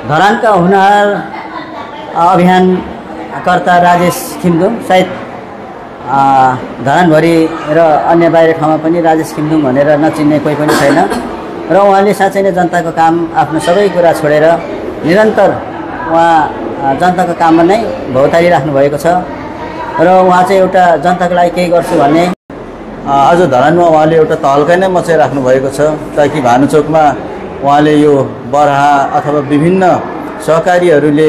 धरानका हुनहार अभियानकर्ता राजेश खिम्दुङ सायद धरानभरि र अन्य बाहिर ठाउँमा पनि राजेश खिम्दुङ भनेर नचिन्ने कोही पनि छैन र उहाँले साँच्चै नै जनताको काम आफ्नो सबै कुरा छोडेर निरन्तर उहाँ जनताको काममा नै भौतारिराख्नु भएको छ र उहाँ चाहिँ एउटा जनताको लागि केही गर्छु भन्ने आज धरानमा उहाँले एउटा तहल्का नै मचाइराख्नु भएको छ ताकि भानुचोकमा उहाँले यो बरहा अथवा विभिन्न सहकारीहरूले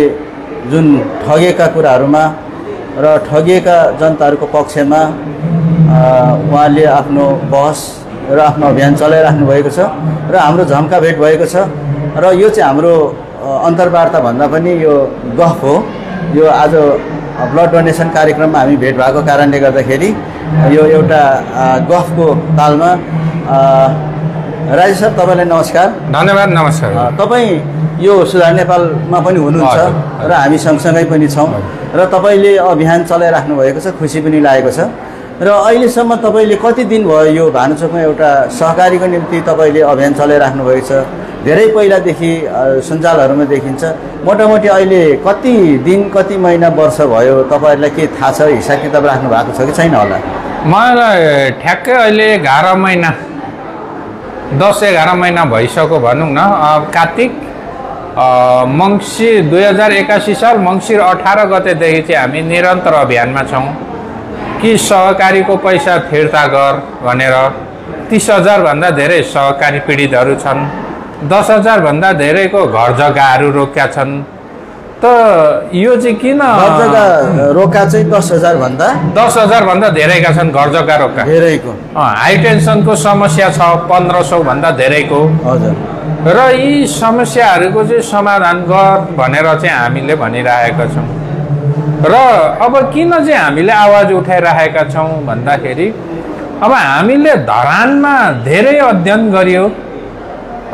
जुन ठगेका कुराहरूमा र ठगिएका जनताहरूको पक्षमा उहाँले आफ्नो बहस र आफ्नो अभियान चलाइराख्नु भएको छ र हाम्रो झम्का भेट भएको छ र यो चाहिँ हाम्रो अन्तर्वार्ता भन्दा पनि यो गफ हो। यो आज ब्लड डोनेसन कार्यक्रममा हामी भेट भएको कारणले गर्दाखेरि यो एउटा गफको तालमा राजेश सर तपाईँलाई नमस्कार। धन्यवाद। नमस्कार। तपाईँ यो सुधार नेपालमा पनि हुनुहुन्छ र हामी सँगसँगै पनि छौँ र तपाईँले अभियान चलाइराख्नु भएको छ, खुसी पनि लागेको छ र अहिलेसम्म तपाईँले कति दिन भयो यो भानुचोकमा एउटा सहकारीको निम्ति तपाईँले अभियान चलाइराख्नु भएको छ? धेरै पहिलादेखि सञ्जालहरूमा देखिन्छ। मोटामोटी अहिले कति दिन कति महिना वर्ष भयो तपाईँहरूलाई के थाहा छ? हिसाब किताब राख्नु भएको छ कि छैन होला? मलाई ठ्याक्कै अहिले 11 महिना 10-11 महिना भइसक्यो भनौँ न। कार्तिक मङ्सिर 2081 साल मङ्सिर 18 गतेदेखि चाहिँ हामी निरन्तर अभियानमा छौँ कि सहकारीको पैसा फिर्ता गर भनेर। 30,000 भन्दा धेरै सहकारी पीडितहरू छन्, 10,000 भन्दा धेरैको घर जग्गाहरू रोक्या छन्। त यो चाहिँ किन घर जग्गा रोका चाहिँ 10,000 भन्दा धेरैका छन् घर जग्गा रोक्का धेरैको। हाई टेन्सनको समस्या छ 1500 भन्दा धेरैको। हजुर। र यी समस्याहरूको चाहिँ समाधान गर भनेर चाहिँ हामीले भनिरहेका छौँ। र अब किन चाहिँ हामीले आवाज उठाइरहेका छौँ भन्दाखेरि अब हामीले धरानमा धेरै अध्ययन गरियो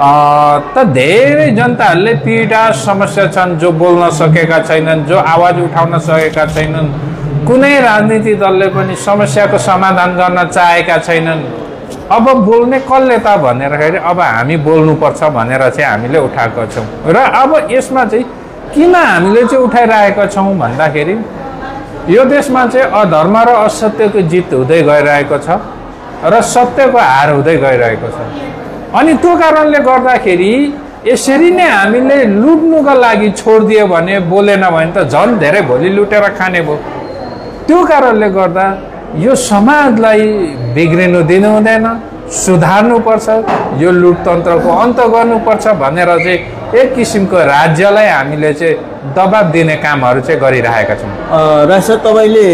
त धेरै जनताहरूले पीडा समस्या छन्, जो बोल्न सकेका छैनन्, जो आवाज उठाउन सकेका छैनन्। कुनै राजनीतिक दलले पनि समस्याको समाधान गर्न चाहेका छैनन्। अब बोल्ने कसले त भनेर अब हामी बोल्नुपर्छ भनेर चाहिँ हामीले उठाएका छौँ। र अब यसमा चाहिँ किन हामीले चाहिँ उठाइरहेका छौँ भन्दाखेरि यो देशमा चाहिँ अधर्म र असत्यको जित हुँदै गइरहेको छ र सत्यको हार हुँदै गइरहेको छ। अनि त्यो कारणले गर्दाखेरि यसरी नै हामीले लुट्नुको लागि छोडिदियो भने, बोलेन भने त झन् धेरै भोलि लुटेर खाने भयो। त्यो कारणले गर्दा यो समाजलाई बिग्रिनु दिनु हुँदैन, सुधार्नुपर्छ, यो लुटतन्त्रको अन्त गर्नुपर्छ भनेर चाहिँ एक किसिमको राज्यलाई हामीले चाहिँ दबाब दिने कामहरू चाहिँ गरिरहेका छौँ। राज सर, तपाईँले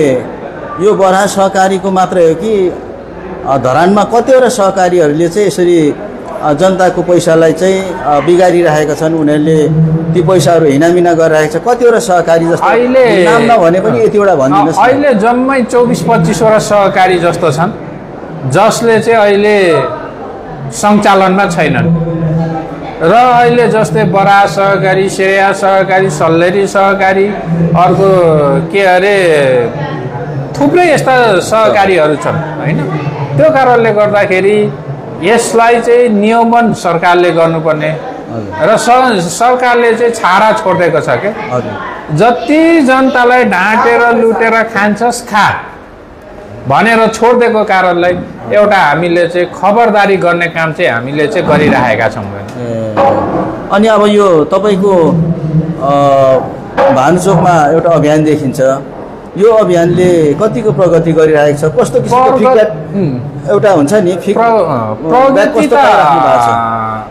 यो बरहा सहकारीको मात्रै हो कि धरानमा कतिवटा सहकारीहरूले चाहिँ यसरी जनताको पैसालाई चाहिँ बिगारिरहेका छन्, उनीहरूले ती पैसाहरू हिनामिना गरिरहेको छ? कतिवटा सहकारी जस्तो अहिले नाम नभने पनि यतिवटा भनिदिनुहोस्। अहिले जम्मै 24-25 वटा सहकारी जस्तो छन् जसले चाहिँ अहिले सञ्चालनमा छैनन्। र अहिले जस्तै बरा सहकारी, श्रेया सहकारी, सल्लेरी सहकारी, अर्को के अरे थुप्रै यस्ता सहकारीहरू छन् होइन। त्यो कारणले गर्दाखेरि यसलाई चाहिँ नियमन सरकारले गर्नुपर्ने र सरकारले चाहिँ छाडा छोडिदिएको छ के जति जनतालाई ढाँटेर लुटेर खान्छस् खा भनेर छोडिदिएको कारणलाई एउटा हामीले चाहिँ खबरदारी गर्ने काम चाहिँ हामीले चाहिँ गरिरहेका छौँ। अनि अब यो तपाईँको भानुचोकमा एउटा अभियान देखिन्छ, यो अभियानले कतिको प्रगति गरिरहेको छ? कस्तो किसिमको फिडब्याक एउटा हुन्छ नि? प्रगति त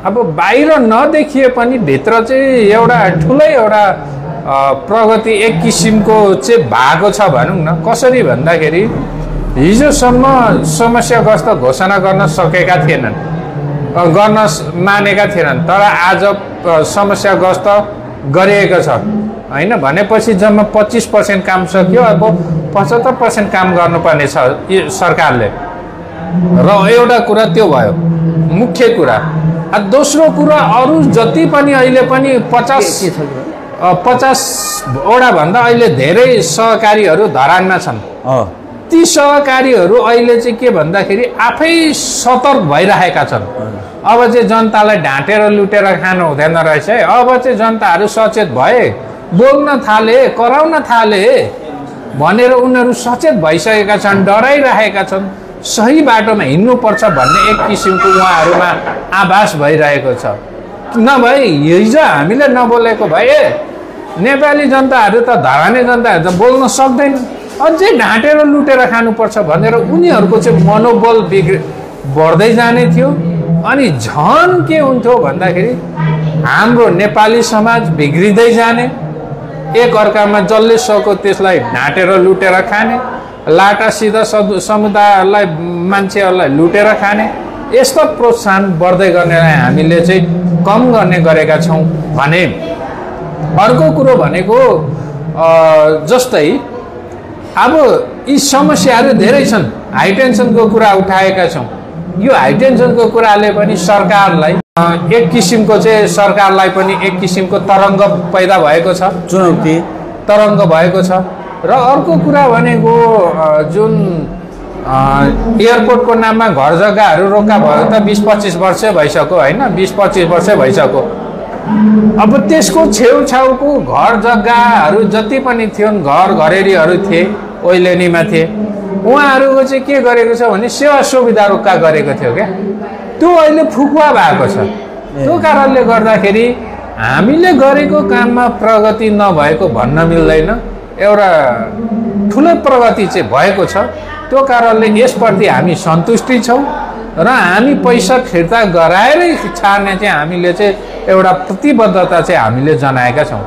अब बाहिर नदेखिए पनि भित्र चाहिँ एउटा ठुलै एउटा प्रगति एक किसिमको चाहिँ भएको छ भनौँ न। कसरी भन्दाखेरि हिजोसम्म समस्याग्रस्त घोषणा गर्न सकेका थिएनन्, गर्न मानेका थिएनन्, तर आज समस्याग्रस्त गरिएको छ होइन। भनेपछि जम्मा 25% काम सक्यो, अब 75% काम गर्नुपर्ने छ सरकारले। र एउटा कुरा त्यो भयो मुख्य कुरा। दोस्रो कुरा अरू जति पनि अहिले पनि 50 वटा भन्दा अहिले धेरै सहकारीहरू धरानमा छन्। ती सहकारीहरू अहिले चाहिँ के भन्दाखेरि आफै सतर्क भइरहेका छन्। अब चाहिँ जनतालाई ढाँटेर लुटेर खानु हुँदैन रहेछ है। अब चाहिँ जनताहरू सचेत भए, बोल्न थाले, कराउन थाले भनेर उनीहरू सचेत भइसकेका छन्, डराइरहेका छन्। सही बाटोमा हिँड्नुपर्छ भन्ने एक किसिमको उहाँहरूमा आभास भइरहेको छ। नभए हिजो हामीले नबोलेको भए नेपाली जनताहरू त धराने जनताहरू त बोल्न सक्दैन, अझै ढाँटेर लुटेर खानुपर्छ भनेर उनीहरूको चाहिँ मनोबल बढ्दै जाने थियो। अनि झन् के हुन्थ्यो भन्दाखेरि हाम्रो नेपाली समाज बिग्रिँदै जाने, एक अर्कामा जसले सक्यो त्यसलाई ढाँटेर लुटेर खाने, लाटा सिधा समुदायहरूलाई मान्छेहरूलाई लुटेर खाने, यस्तो प्रोत्साहन बढ्दै गर्नेलाई हामीले चाहिँ कम गर्ने गरेका छौँ भने। अर्को कुरो भनेको जस्तै अब यी समस्याहरू धेरै छन्। हाई टेन्सनको कुरा उठाएका छौँ। यो हाई टेन्सनको कुराले पनि सरकारलाई एक किसिमको चाहिँ सरकारलाई पनि एक किसिमको तरङ्ग पैदा भएको छ, चुनौती तरङ्ग भएको छ। र अर्को कुरा भनेको जुन एयरपोर्टको नाममा घर जग्गाहरू रोका भयो त 20-25 वर्ष भइसक्यो होइन, 20-25 वर्ष भइसक्यो। अब त्यसको छेउछाउको घर जग्गाहरू जति पनि थियन्, घर घरेरीहरू थिए, ओइलेनीमा थिए, उहाँहरूको चाहिँ के गरेको छ भने सेवा सुविधा रोक्का गरेको थियो क्या। त्यो अहिले फुकुवा भएको छ। त्यो कारणले गर्दाखेरि हामीले गरेको काममा प्रगति नभएको भन्न मिल्दैन, एउटा ठुलो प्रगति चाहिँ भएको छ। त्यो कारणले यसप्रति हामी सन्तुष्टि छौँ र हामी पैसा फिर्ता गराएरै छाड्ने चाहिँ हामीले चाहिँ एउटा प्रतिबद्धता चाहिँ हामीले जनाएका छौँ।